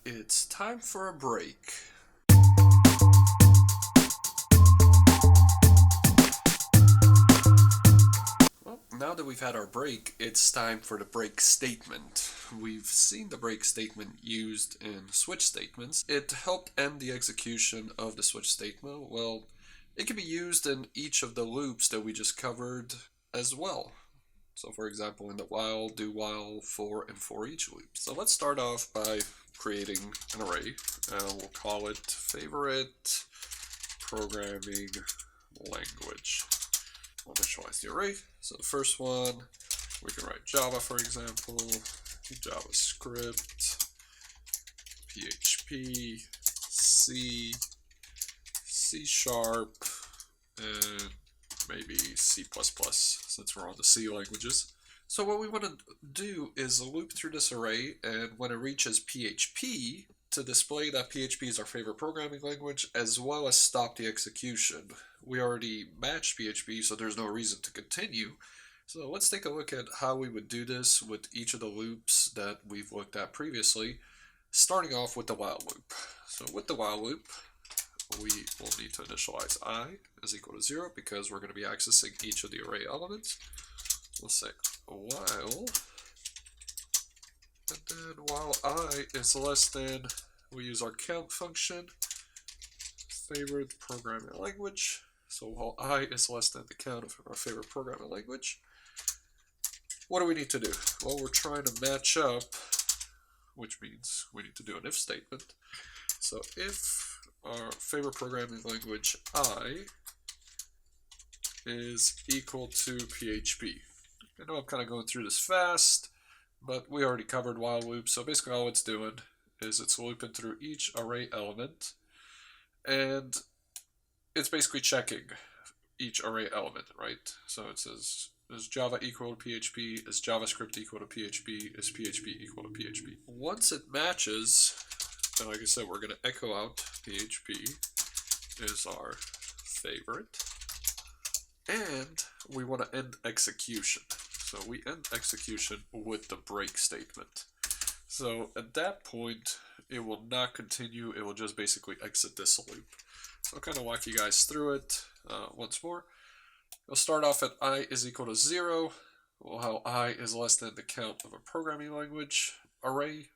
It's time for a break. Well, now that we've had our break, it's time for the break statement. We've seen the break statement used in switch statements. It helped end the execution of the switch statement. Well, it can be used in each of the loops that we just covered as well. So for example, in the while, DoWhile, for, and foreach loops. So let's start off by creating an array, and we'll call it favorite programming language. We'll initialize the array. So the first one, we can write Java, for example, JavaScript, PHP, C, C Sharp, and maybe C++, since we're on the C languages. So what we want to do is loop through this array, and when it reaches PHP, to display that PHP is our favorite programming language, as well as stop the execution. We already matched PHP, so there's no reason to continue. So let's take a look at how we would do this with each of the loops that we've looked at previously, starting off with the while loop. So with the while loop, we will need to initialize I is equal to 0 because we're going to be accessing each of the array elements. We'll say while, and then while I is less than, we use our count function, favorite programming language. So while I is less than the count of our favorite programming language, what do we need to do? Well, we're trying to match up, which means we need to do an if statement. So if our favorite programming language I is equal to PHP. I know I'm kind of going through this fast, but we already covered while loop, so basically all it's doing is it's looping through each array element, and it's basically checking each array element, right? So it says, is Java equal to PHP? Is JavaScript equal to PHP? Is PHP equal to PHP? Once it matches, and like I said, we're going to echo out PHP is our favorite, and we want to end execution. So we end execution with the break statement. So at that point, it will not continue, it will just basically exit this loop. So I'll kind of walk you guys through it once more. We'll start off at I is equal to 0, while I is less than the count of a programming language array.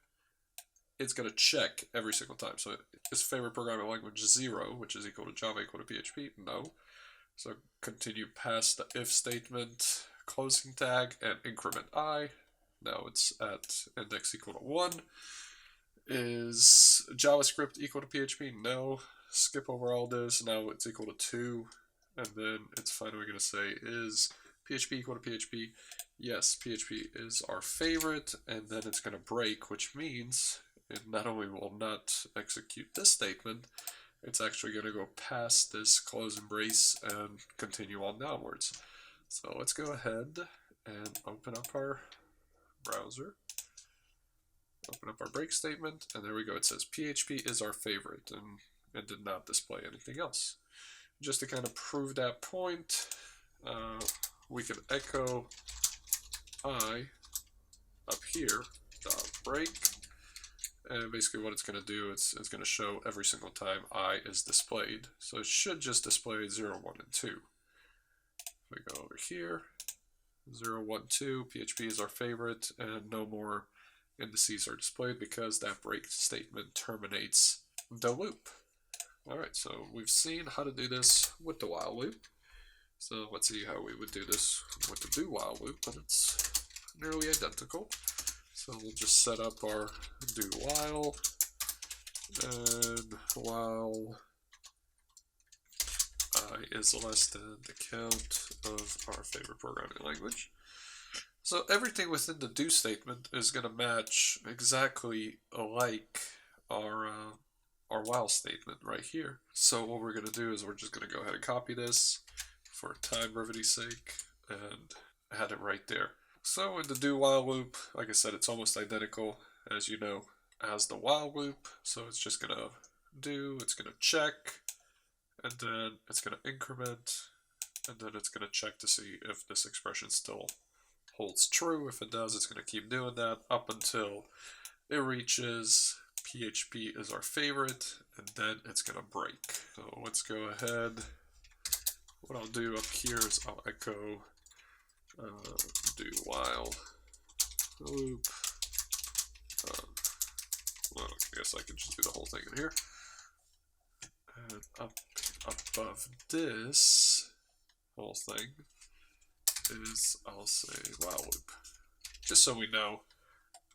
It's going to check every single time. So is favorite programming language 0, which is equal to Java equal to PHP? No. So continue past the if statement, closing tag, and increment I. Now it's at index equal to 1. Is JavaScript equal to PHP? No. Skip over all this. Now it's equal to 2. And then it's finally going to say, is PHP equal to PHP? Yes, PHP is our favorite. And then it's going to break, which means it not only will not execute this statement, it's actually going to go past this close and brace and continue on downwards. So let's go ahead and open up our browser, open up our break statement, and there we go. It says PHP is our favorite, and it did not display anything else. Just to kind of prove that point, we can echo I up here, dot break, and basically what it's going to do is it's going to show every single time I is displayed. So it should just display 0, 1, and 2. If we go over here, 0, 1, 2, PHP is our favorite, and no more indices are displayed because that break statement terminates the loop. Alright, so we've seen how to do this with the while loop. So let's see how we would do this with the do while loop, and it's nearly identical. So we'll just set up our do while, and while I is less than the count of our favorite programming language. So everything within the do statement is going to match exactly like our while statement right here. So what we're going to do is we're just going to go ahead and copy this for time brevity's sake and add it right there. So in the do while loop, like I said, it's almost identical, as you know, as the while loop. So it's just going to do, it's going to check, and then it's going to increment, and then it's going to check to see if this expression still holds true. If it does, it's going to keep doing that up until it reaches PHP is our favorite, and then it's going to break. So let's go ahead. What I'll do up here is I'll echo DoWhile loop. Well, I guess I can just do the whole thing in here. And up above this whole thing is, I'll say while loop, just so we know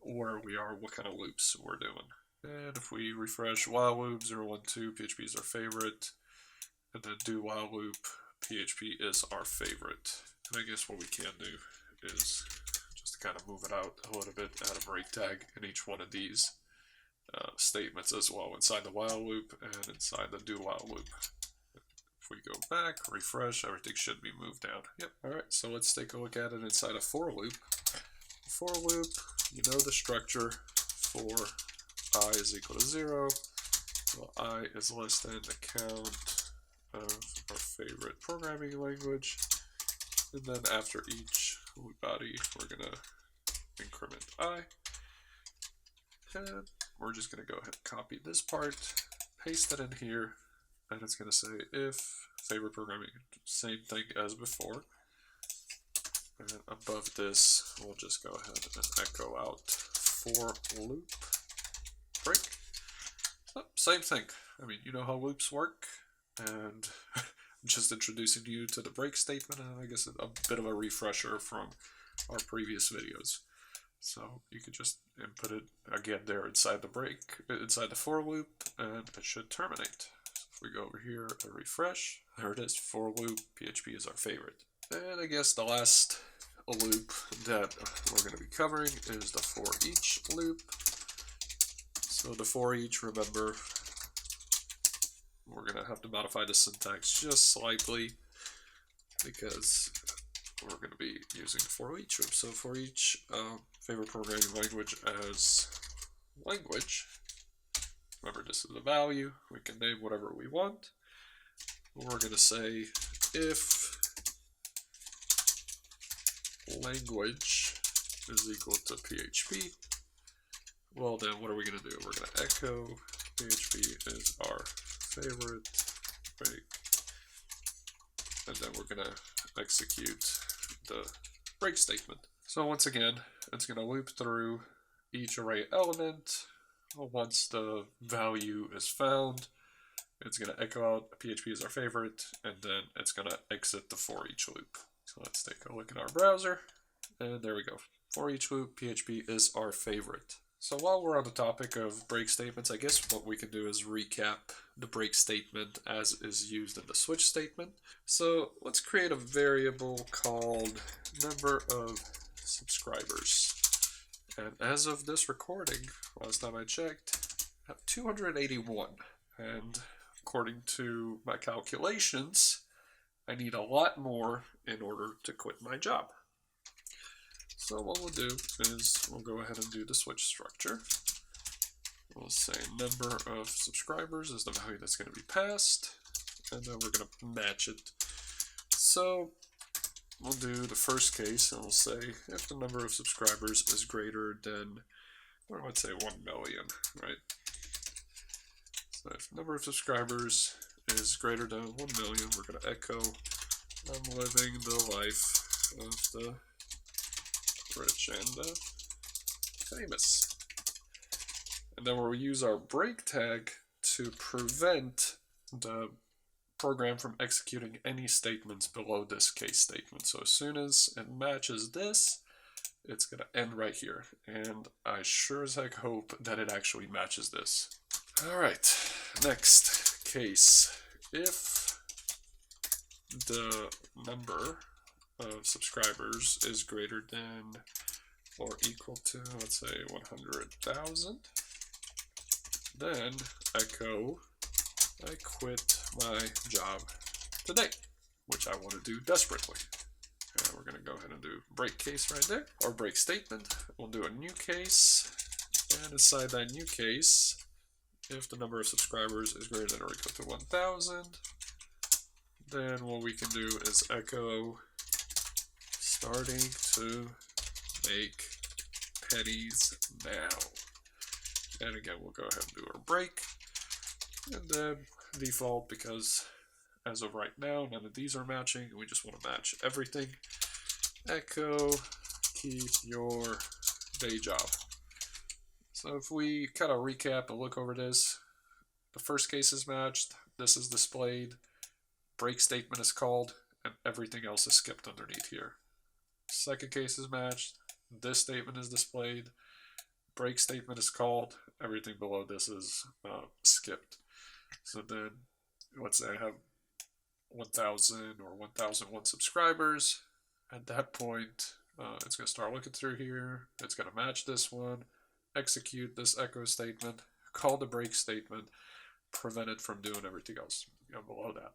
where we are, what kind of loops we're doing. And if we refresh while loop 0, 1, 2, PHP is our favorite, and then do while loop, PHP is our favorite. And I guess what we can do is just to kind of move it out a little bit, add a break tag in each one of these statements as well, inside the while loop and inside the do while loop. If we go back, refresh, everything should be moved down. Yep. Alright, so let's take a look at it inside a for loop. For loop, you know the structure. For I is equal to 0, well, I is less than the count of our favorite programming language. And then after each loop body, we're going to increment I. And we're just going to go ahead and copy this part, paste it in here, and it's going to say if favorite programming, same thing as before. And above this, we'll just go ahead and echo out for loop break. So, same thing. I mean, you know how loops work, and I'm just introducing you to the break statement, and I guess a bit of a refresher from our previous videos. So you could just input it again there inside the break, inside the for loop, and it should terminate. So if we go over here and refresh, there it is, for loop, PHP is our favorite. And I guess the last loop that we're going to be covering is the for each loop. So the for each, remember, we're going to have to modify the syntax just slightly because we're going to be using for each loop. So for each favorite programming language as language, remember this is a value, we can name whatever we want. We're going to say if language is equal to PHP, well then what are we going to do? We're going to echo PHP is our favorite break, and then we're going to execute the break statement. So once again, it's going to loop through each array element. Once the value is found, it's going to echo out PHP is our favorite, and then it's going to exit the for each loop. So let's take a look at our browser, and there we go. For each loop, PHP is our favorite. So while we're on the topic of break statements, I guess what we can do is recap the break statement as is used in the switch statement. So let's create a variable called number of subscribers. And as of this recording, last time I checked, I have 281. And according to my calculations, I need a lot more in order to quit my job. So what we'll do is we'll go ahead and do the switch structure. We'll say number of subscribers is the value that's going to be passed, and then we're going to match it. So we'll do the first case, and we'll say if the number of subscribers is greater than, or let's say 1 million, right? So if the number of subscribers is greater than 1 million, we're going to echo I'm living the life of the rich and famous. And then we'll use our break tag to prevent the program from executing any statements below this case statement. So as soon as it matches this, it's going to end right here. And I sure as heck hope that it actually matches this. Alright, next case. If the number of subscribers is greater than or equal to, let's say, 100,000, then echo I quit my job today, which I want to do desperately. And we're going to go ahead and do break case right there, or break statement. We'll do a new case, and inside that new case, if the number of subscribers is greater than or equal to 1,000, then what we can do is echo starting to make pennies now. And again, we'll go ahead and do our break. And then default, because as of right now, none of these are matching. We just want to match everything. Echo, keep your day job. So if we kind of recap and look over this, the first case is matched, this is displayed, break statement is called, and everything else is skipped underneath here. Second case is matched, this statement is displayed, break statement is called, everything below this is skipped. So then, let's say I have 1,000 or 1,001 subscribers. At that point, it's going to start looking through here. It's going to match this one, execute this echo statement, call the break statement, prevent it from doing everything else below that.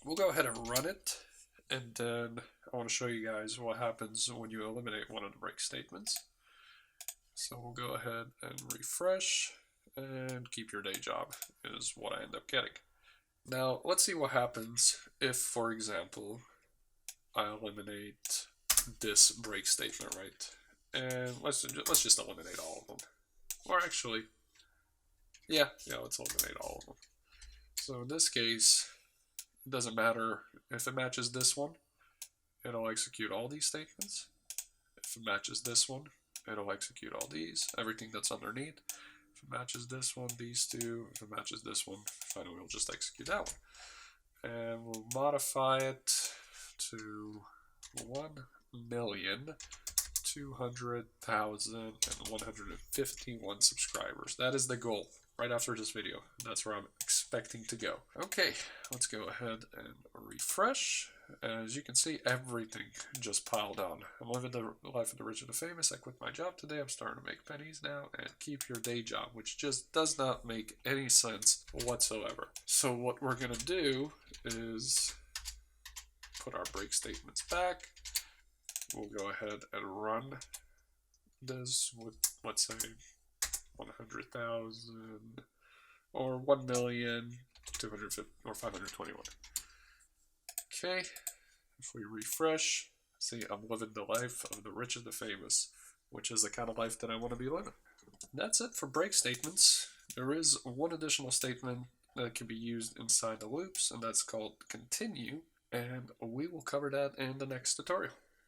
We'll go ahead and run it, and then I want to show you guys what happens when you eliminate one of the break statements. So we'll go ahead and refresh, and keep your day job is what I end up getting. Now let's see what happens if, for example, I eliminate this break statement, right? And let's just eliminate all of them. Or actually, yeah, let's eliminate all of them. So in this case, it doesn't matter if it matches this one, it'll execute all these statements. If it matches this one, it'll execute all these, everything that's underneath. If it matches this one, these two. If it matches this one, finally we'll just execute that one. And we'll modify it to 1,200,151 subscribers. That is the goal right after this video. That's where I'm expecting to go. Okay, let's go ahead and refresh. As you can see, everything just piled on. I'm living the life of the rich and the famous. I quit my job today. I'm starting to make pennies now. And keep your day job, which just does not make any sense whatsoever. So what we're going to do is put our break statements back. We'll go ahead and run this with, let's say, 100,000 or 1,250,000 or 521. Okay, if we refresh, see, I'm living the life of the rich and the famous, which is the kind of life that I want to be living. That's it for break statements. There is one additional statement that can be used inside the loops, and that's called continue, and we will cover that in the next tutorial.